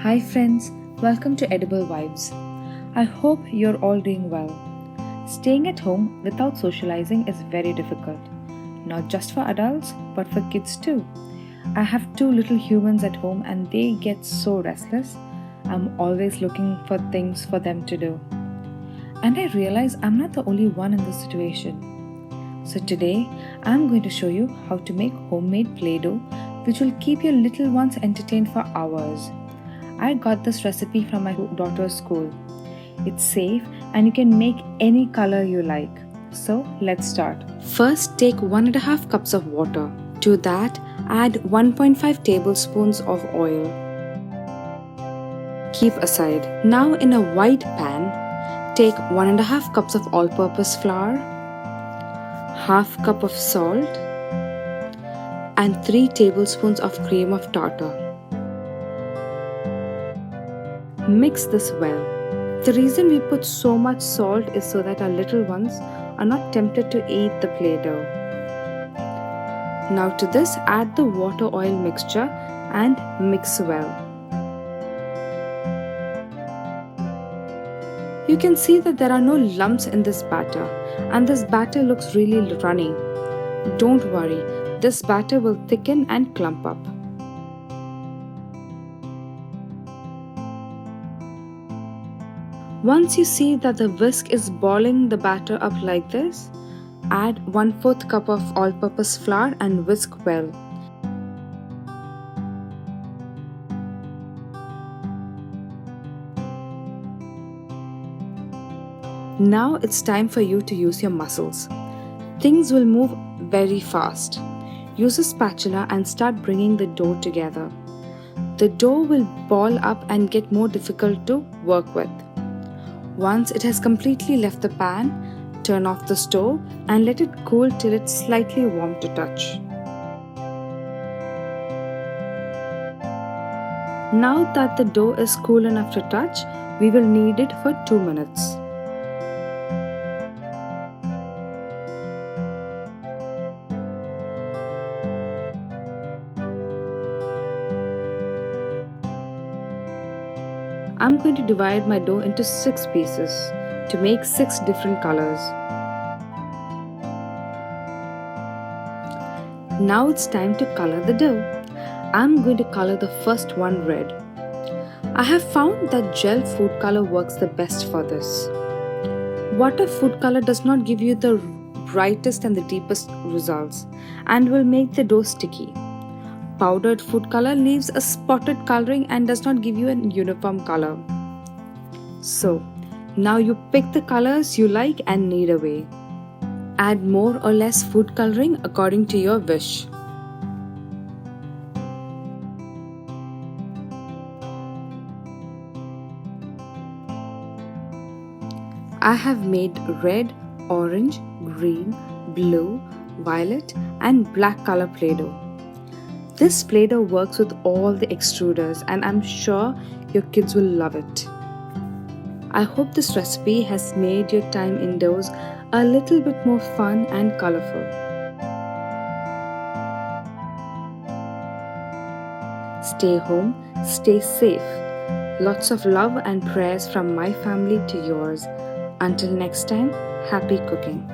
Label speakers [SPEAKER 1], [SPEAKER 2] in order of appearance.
[SPEAKER 1] Hi friends, welcome to Edible Vibes. I hope you're all doing well. Staying at home without socializing is very difficult, not just for adults but for kids too. I have two little humans at home and they get so restless. I'm always looking for things for them to do. And I realize I'm not the only one in this situation. So today, I'm going to show you how to make homemade Play-Doh which will keep your little ones entertained for hours. I got this recipe from my daughter's school. It's safe and you can make any color you like. So let's start. First, take 1.5 cups of water. To that, add 1.5 tablespoons of oil. Keep aside. Now in a wide pan, take 1.5 cups of all-purpose flour, half cup of salt, and 3 tablespoons of cream of tartar. Mix this well. The reason we put so much salt is so that our little ones are not tempted to eat the Play-Doh. Now to this, add the water oil mixture and mix well. You can see that there are no lumps in this batter and this batter looks really runny. Don't worry, this batter will thicken and clump up. Once you see that the whisk is balling the batter up like this, add 1/4 cup of all-purpose flour and whisk well. Now it's time for you to use your muscles. Things will move very fast. Use a spatula and start bringing the dough together. The dough will ball up and get more difficult to work with. Once it has completely left the pan, turn off the stove and let it cool till it's slightly warm to touch. Now that the dough is cool enough to touch, we will knead it for 2 minutes. I'm going to divide my dough into 6 pieces to make 6 different colors. Now it's time to color the dough. I'm going to color the first one red. I have found that gel food color works the best for this. Water food color does not give you the brightest and the deepest results and will make the dough sticky. Powdered food color leaves a spotted coloring and does not give you a uniform color. So, now you pick the colors you like and knead away. Add more or less food coloring according to your wish. I have made red, orange, green, blue, violet and black color Play-Doh. This Play-Doh works with all the extruders and I'm sure your kids will love it. I hope this recipe has made your time indoors a little bit more fun and colorful. Stay home, stay safe. Lots of love and prayers from my family to yours. Until next time, happy cooking.